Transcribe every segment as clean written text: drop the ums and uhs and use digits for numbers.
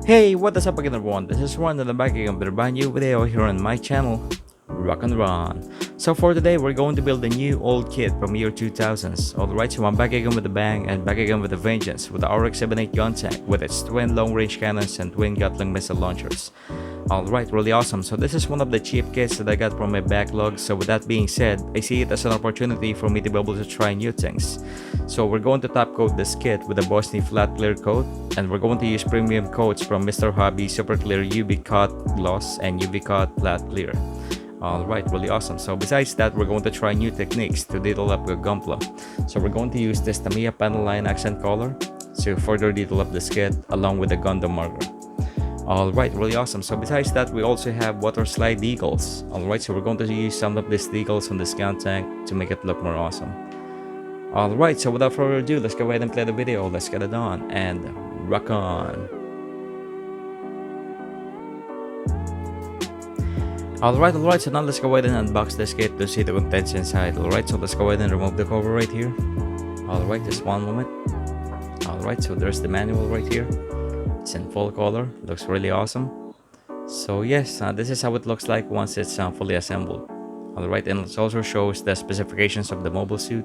Hey, what is up again everyone? This is Ron and I'm back again with a brand new video here on my channel, Rock and Run. So for today, we're going to build a new old kit from year 2000s. Alright, so I'm back again with a bang and back again with a vengeance with the RX-78 Guntank with its twin long-range cannons and twin Gatling missile launchers. Alright, really awesome. So this is one of the cheap kits that I got from my backlog. So with that being said, I see it as an opportunity for me to be able to try new things. So we're going to top coat this kit with a Bosny flat clear coat, and we're going to use premium coats from Mr.hobby Super Clear UV Cut Gloss and UV Cut Flat Clear. Alright, really awesome. So besides that, we're going to try new techniques to detail up the gunpla. So we're going to use this Tamiya panel line accent color to further detail up this kit along with the Gundam marker. Alright, really awesome. So besides that, we also have water slide decals. Alright, so we're going to use some of these decals on this Guntank to make it look more awesome. Alright, so without further ado, let's go ahead and play the video. Let's get it on and rock on. Alright, so now let's go ahead and unbox this kit to see the contents inside. Alright, so let's go ahead and remove the cover right here. Alright, just one moment. Alright, so there's the manual right here. It's in full color, looks really awesome. So yes, this is how it looks like once it's fully assembled. Alright, and it also shows the specifications of the mobile suit.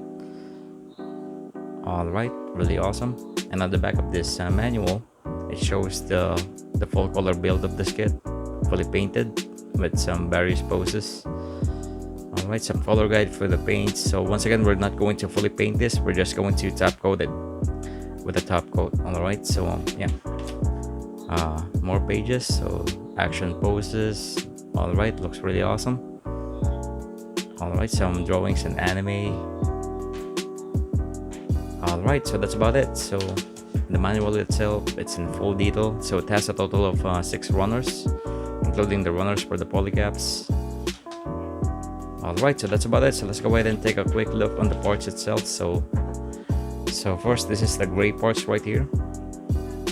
Alright, really awesome. And on the back of this manual, it shows the full color build of this kit, fully painted with some various poses. Alright, some color guide for the paints. So once again, we're not going to fully paint this, we're just going to top coat it with a top coat. Alright, so yeah, more pages, so action poses. Alright, looks really awesome. Alright, some drawings and anime. Alright, so that's about it. So the manual itself, it's in full detail. So it has a total of 6 runners, including the runners for the polycaps. Alright, so that's about it. So let's go ahead and take a quick look on the parts itself. So first, this is the gray parts right here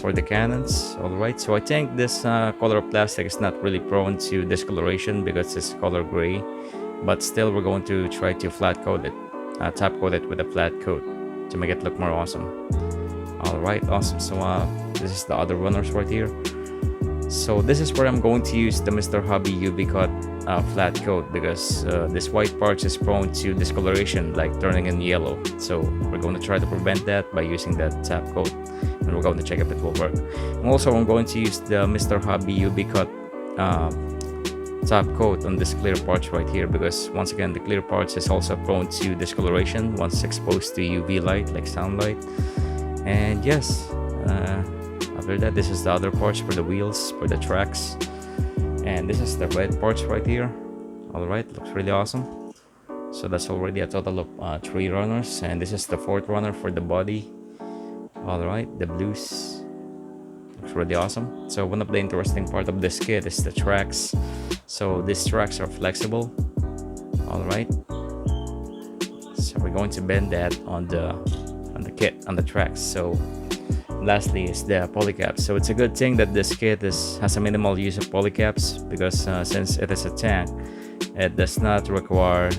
for the cannons. Alright, so I think this color of plastic is not really prone to discoloration because it's color gray, but still we're going to try to flat coat it, top coat it with a flat coat to make it look more awesome. Alright, awesome. So this is the other runners right here. So this is where I'm going to use the Mr.hobby UV Cut flat coat because this white parts is prone to discoloration, like turning in yellow. So we're going to try to prevent that by using that top coat, and we're going to check if it will work. And also I'm going to use the Mr.hobby UV Cut top coat on this clear parts right here because once again, the clear parts is also prone to discoloration once exposed to UV light like sunlight. And yes, after that, this is the other parts for the wheels, for the tracks, and this is the red parts right here. Alright, looks really awesome. So that's already a total of 3 runners, and this is the 4th runner for the body. Alright, the blues, looks really awesome. So one of the interesting part of this kit is the tracks. So these tracks are flexible. Alright, so we're going to bend that on the kit, on the tracks. So lastly is the polycaps. So it's a good thing that this kit has a minimal use of polycaps because since it is a tank, it does not require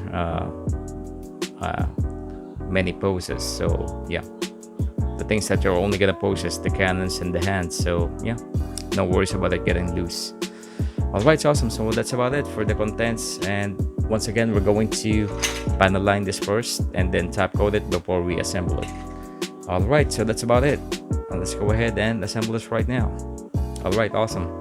many poses. So yeah, the things that you're only gonna pose is the cannons and the hands. So yeah, no worries about it getting loose. Alright, awesome. So that's about it for the contents, and once again, we're going to panel line this first and then top coat it before we assemble it. Alright, so that's about it. Let's go ahead and assemble this right now. Alright, awesome.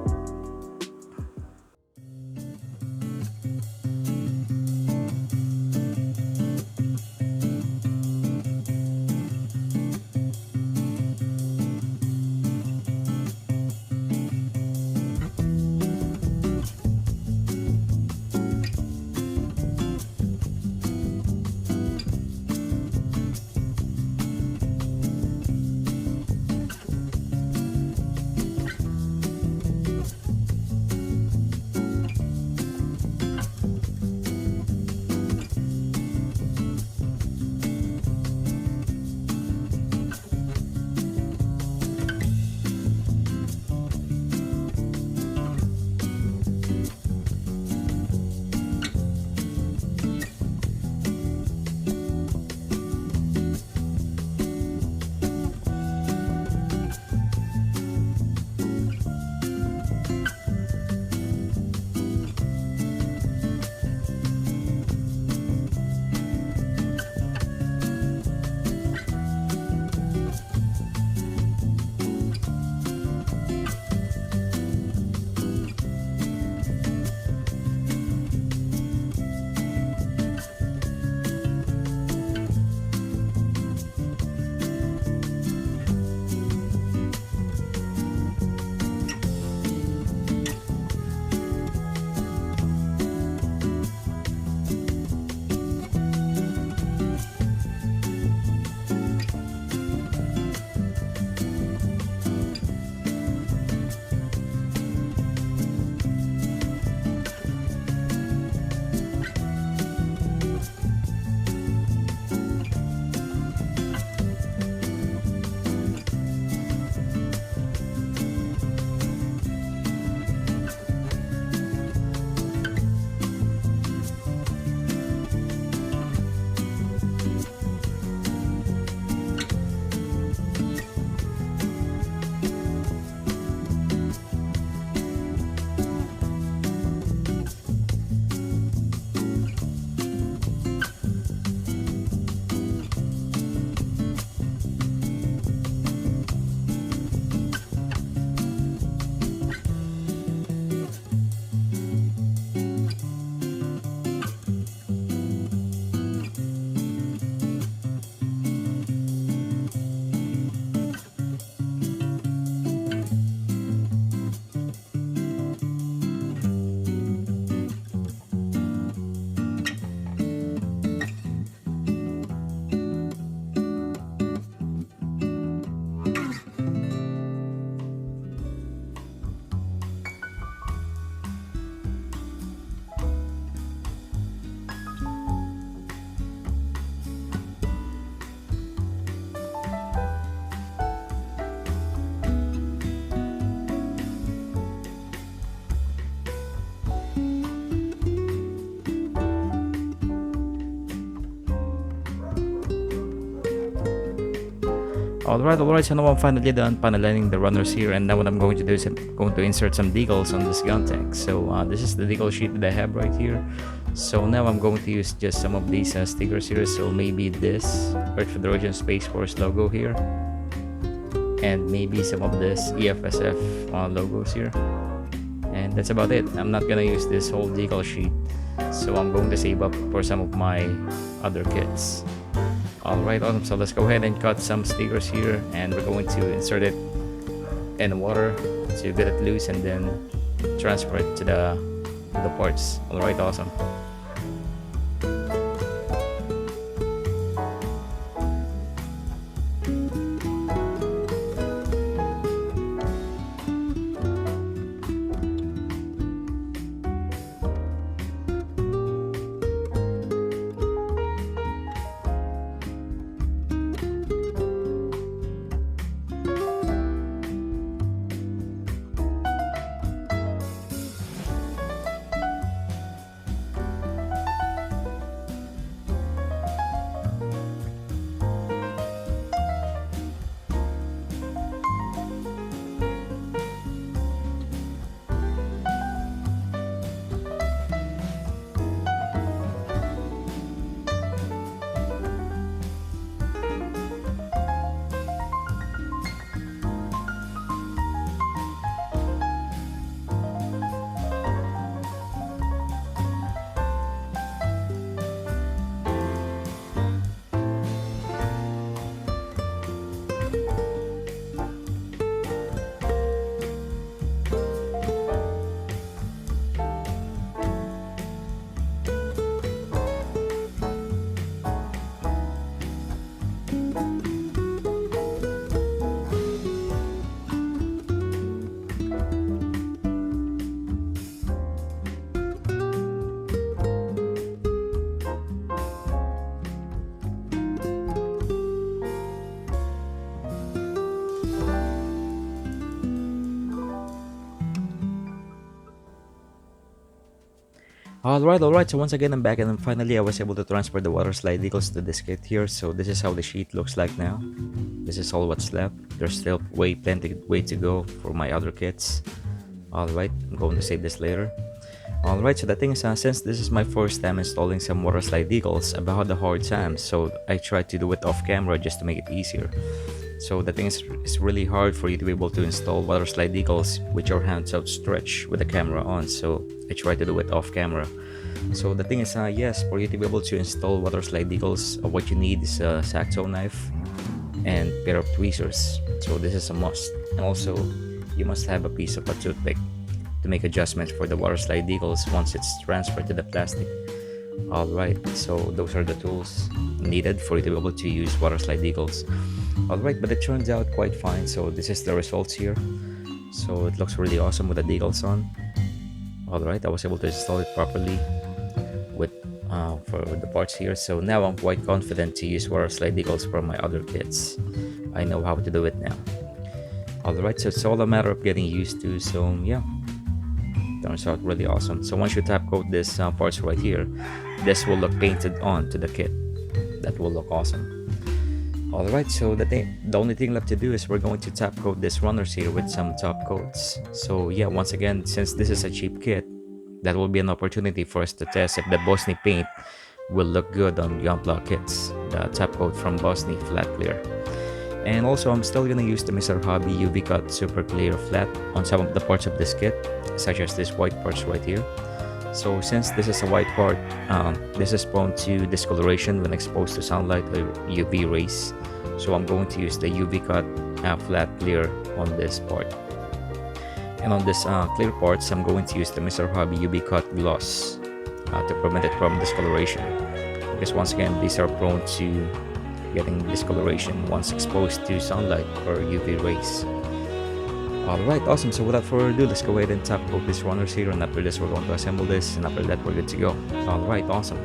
Alright, so now I'm finally done panelining the runners here, and now what I'm going to do is I'm going to insert some decals on this gun tank. So this is the decal sheet that I have right here. So now I'm going to use just some of these stickers here, so maybe this Earth Federation Space Force logo here, and maybe some of this EFSF logos here, and that's about it. I'm not gonna use this whole decal sheet, so I'm going to save up for some of my other kits. Alright, awesome. So let's go ahead and cut some stickers here, and we're going to insert it in water to get it loose and then transfer it to the parts. Alright, awesome. Alright, so once again I'm back, and then finally I was able to transfer the water slide decals to this kit here. So this is how the sheet looks like now. This is all what's left. There's still plenty way to go for my other kits. Alright, I'm going to save this later. Alright, so the thing is, since this is my first time installing some water slide decals, I've had a hard time, so I tried to do it off camera just to make it easier. So the thing is, it's really hard for you to be able to install water slide decals with your hands outstretched with the camera on, so I tried to do it off camera. So the thing is, yes, for you to be able to install water slide decals, what you need is a X-Acto knife and pair of tweezers. So this is a must, and also you must have a piece of a toothpick to make adjustments for the water slide decals once it's transferred to the plastic. Alright, so those are the tools needed for you to be able to use water slide decals. Alright, but it turns out quite fine. So this is the results here. So it looks really awesome with the decals on. Alright, I was able to install it properly with for the parts here. So now I'm quite confident to use water slide decals for my other kits. I know how to do it now. Alright, so it's all a matter of getting used to. So yeah, turns out really awesome. So once you top coat this parts right here, this will look painted on to the kit. That will look awesome. Alright, so the only thing left to do is we're going to top coat this runners here with some top coats. So yeah, once again, since this is a cheap kit, that will be an opportunity for us to test if the Bosny paint will look good on Gunpla kits, the top coat from Bosny Flat Clear. And also I'm still gonna use the Mr.hobby UV Cut Super Clear Flat on some of the parts of this kit, such as this white parts right here. So since this is a white part, this is prone to discoloration when exposed to sunlight or UV rays. So I'm going to use the UV Cut Flat Clear on this part. And on this clear parts, I'm going to use the Mr.hobby UV Cut Gloss to prevent it from discoloration. Because once again, these are prone to getting discoloration once exposed to sunlight or UV rays. Alright, awesome. So without further ado, let's go ahead and top coat these runners here, and after this we're going to assemble this, and after that we're good to go. Alright, awesome.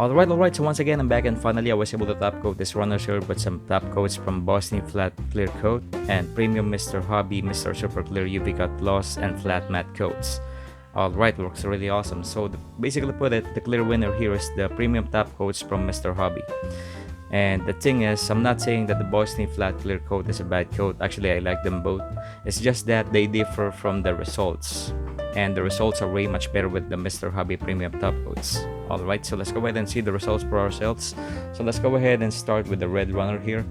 Alright, so once again I'm back, and finally I was able to top coat this runner shirt with some top coats from Bosny Flat Clear Coat and Premium Mr.hobby Mr. Super Clear UV Cut Gloss and Flat Matte Coats. Alright, looks really awesome. So basically put it, the clear winner here is the premium top coats from Mr.hobby. And the thing is, I'm not saying that the Bosny Flat Clear Coat is a bad coat. Actually, I like them both. It's just that they differ from the results. And the results are way much better with the Mr.hobby Premium Top Coats. Alright, so let's go ahead and see the results for ourselves. So let's go ahead and start with the red runner here.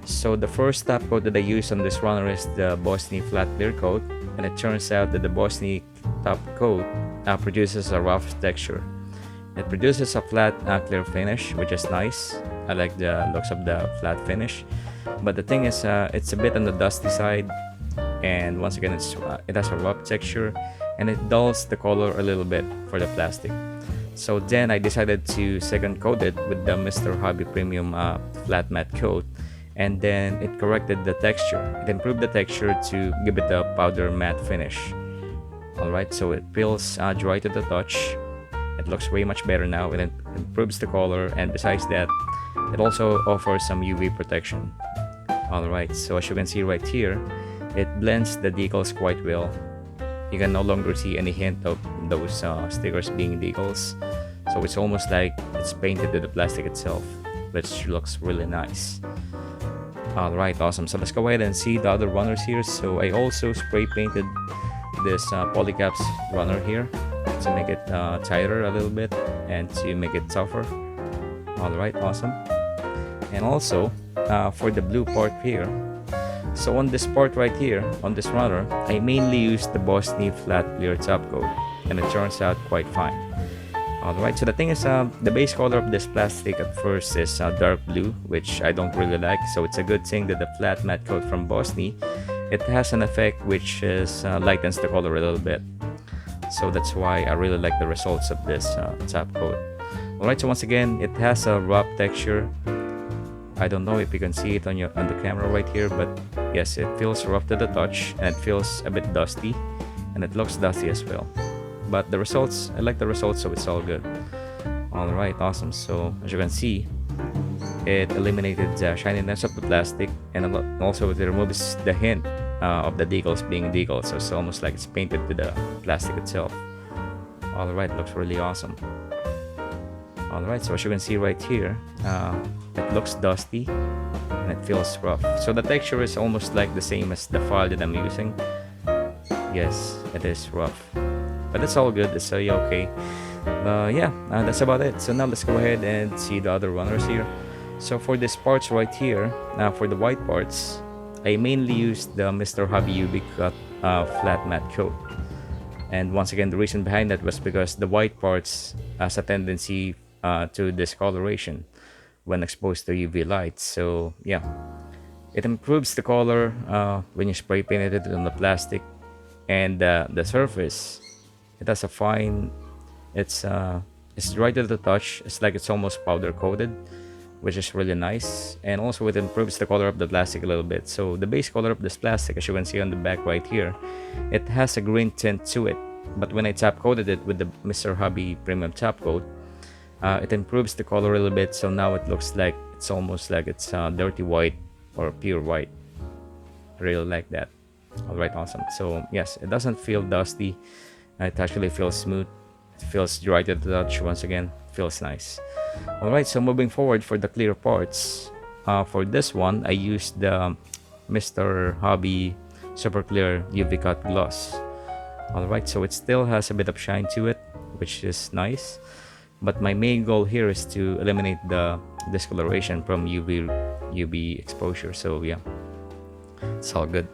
So the first top coat that I used on this runner is the Bosny Flat Clear Coat. And it turns out that the Bosny top coat produces a rough texture. It produces a flat clear finish, which is nice. I like the looks of the flat finish, but the thing is, it's a bit on the dusty side, and once again it has a rough texture, and it dulls the color a little bit for the plastic. So then I decided to second coat it with the Mr.hobby Premium Flat Matte Coat, and then it corrected the texture. It improved the texture to give it a powder matte finish. Alright, so it feels dry to the touch. It looks way much better now, and it improves the color, and besides that, it also offers some UV protection. Alright, so as you can see right here, it blends the decals quite well. You can no longer see any hint of those stickers being decals. So it's almost like it's painted to the plastic itself, which looks really nice. Alright, awesome. So let's go ahead and see the other runners here. So I also spray painted this polycaps runner here to make it tighter a little bit and to make it tougher. Alright, awesome. And also for the blue part here, so on this part right here, on this runner, I mainly used the Bosny Flat Clear Top Coat, and it turns out quite fine. Alright, so the thing is, the base color of this plastic at first is dark blue, which I don't really like, so it's a good thing that the flat matte coat from Bosny, it has an effect which is lightens the color a little bit. So that's why I really like the results of this top coat. Alright, so once again, it has a rough texture. I don't know if you can see it on the camera right here, but yes, it feels rough to the touch, and it feels a bit dusty, and it looks dusty as well. But the results, I like the results, so it's all good. Alright, awesome. So as you can see, it eliminated the shininess of the plastic, and also it removes the hint of the decals being decals, so it's almost like it's painted to the plastic itself. Alright, looks really awesome. Alright, so as you can see right here, it looks dusty and it feels rough. So the texture is almost like the same as the file that I'm using. Yes, it is rough, but it's all good. It's okay. Yeah, that's about it. So now let's go ahead and see the other runners here. So for these parts right here, for the white parts, I mainly used the Mr.hobby UV Cut Flat Matte Coat. And once again, the reason behind that was because the white parts has a tendency to discoloration when exposed to UV light. So yeah, it improves the color when you spray painted it on the plastic, and the surface, it has a fine, it's dry to the touch. It's like it's almost powder coated, which is really nice, and also it improves the color of the plastic a little bit. So the base color of this plastic, as you can see on the back right here, it has a green tint to it, but when I top coated it with the Mr.hobby Premium Top Coat, it improves the color a little bit, so now it looks like it's almost like it's dirty white or pure white. I really like that. Alright, awesome. So yes, it doesn't feel dusty, it actually feels smooth, it feels dry to the touch. Once again, feels nice. Alright, so moving forward for the clear parts, for this one I used the Mr.hobby Super Clear UV Cut Gloss. Alright, so it still has a bit of shine to it, which is nice, but my main goal here is to eliminate the discoloration from UV exposure. So yeah, it's all good.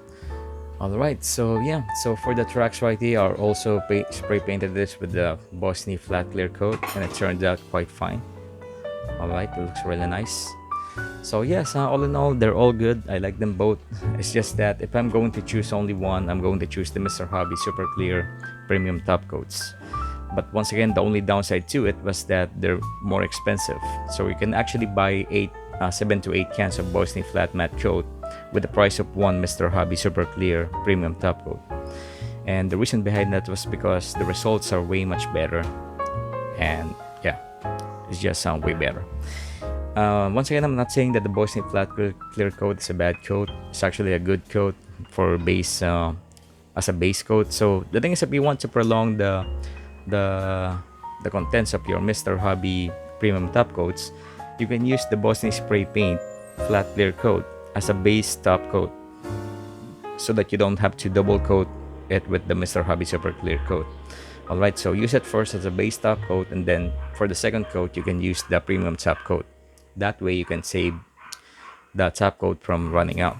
Alright, so yeah, so for the tracks right here, I also spray painted this with the Bosny Flat Clear Coat, and it turned out quite fine. Alright, it looks really nice. So yes, all in all, they're all good. I like them both. It's just that if I'm going to choose only one, I'm going to choose the Mr.hobby Super Clear Premium Top Coats. But once again, the only downside to it was that they're more expensive. So you can actually buy 7 to 8 cans of Bosny Flat Matte Coat with the price of one Mr.hobby Super Clear Premium Top Coat. And the reason behind that was because the results are way much better. And yeah, It's just sound way better. Once again, I'm not saying that the Bosny flat clear coat is a bad coat. It's actually a good coat for base, as a base coat. So the thing is, if you want to prolong the the contents of your Mr. Hobby premium top coats, you can use the Bosny spray paint flat clear coat as a base top coat, so that you don't have to double coat it with the Mr. Hobby super clear coat. Alright, so use it first as a base top coat, and then for the second coat you can use the premium top coat. That way you can save the top coat from running out.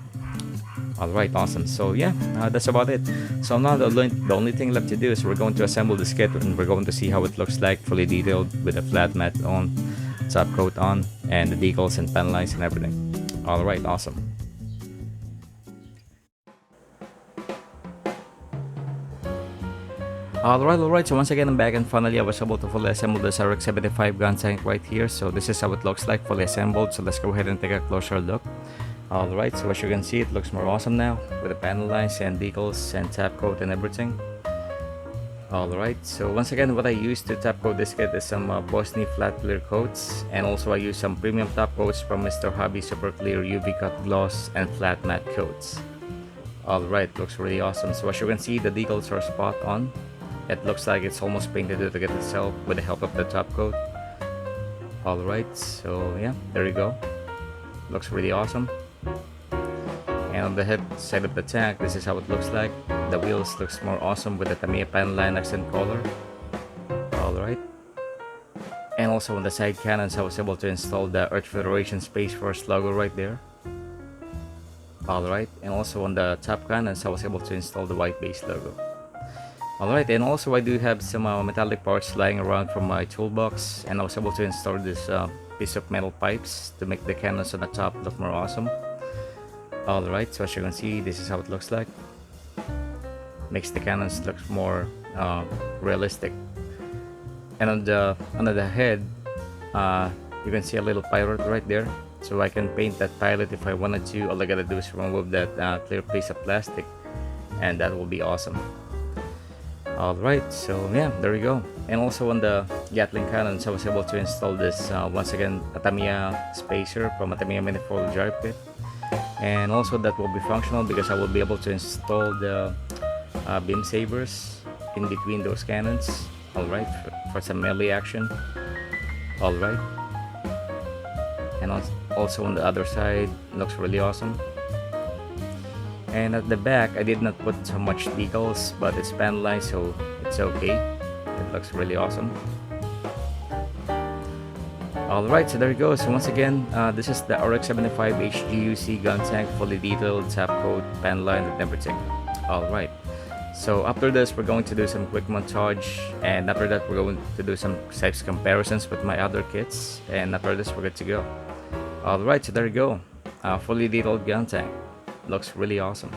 Alright, awesome. So yeah, that's about it. So now the only thing left to do is we're going to assemble this kit, and we're going to see how it looks like fully detailed with a flat mat on, top coat on, and the decals and pen lines and everything. Alright, awesome. Alright, so once again I'm back, and finally I was able to fully assemble this RX-75 Guntank right here. So this is how it looks like fully assembled, so let's go ahead and take a closer look. Alright, so as you can see, it looks more awesome now with the panel lines and decals and top coat and everything. Alright, so once again what I used to top coat this kit is some Bosny flat clear coats, and also I used some premium top coats from Mr. Hobby super clear UV cut gloss and flat matte coats. Alright, looks really awesome. So as you can see, the decals are spot on. It looks like it's almost painted to get itself with the help of the top coat. Alright, so yeah, there you go. Looks really awesome. And on the head side of the tank, this is how it looks like. The wheels looks more awesome with the Tamiya panel line accent color. Alright. And also on the side cannons, I was able to install the Earth Federation Space Force logo right there. Alright, and also on the top cannons, I was able to install the white base logo. Alright, and also I do have some metallic parts lying around from my toolbox, and I was able to install this piece of metal pipes to make the cannons on the top look more awesome. Alright, so as you can see, this is how it looks like. Makes the cannons look more realistic. And on the head, you can see a little pilot right there. So I can paint that pilot if I wanted to. All I gotta do is remove that clear piece of plastic, and that will be awesome. Alright, so yeah, there we go. And also on the Gatling cannons, I was able to install this once again a Tamiya spacer from a Tamiya manifold jar pit, and also that will be functional because I will be able to install the beam sabers in between those cannons. Alright, for some melee action. Alright, and also on the other side, looks really awesome. And at the back, I did not put so much decals, but it's panel line, so it's okay. It looks really awesome. Alright, so there you go. So once again, this is the RX-75 HGUC Guntank, fully detailed, top coat, panel line, and everything. Alright, so after this, we're going to do some quick montage, and after that, we're going to do some size comparisons with my other kits, and after this, we're good to go. Alright, so there you go. Fully detailed Guntank. Looks really awesome.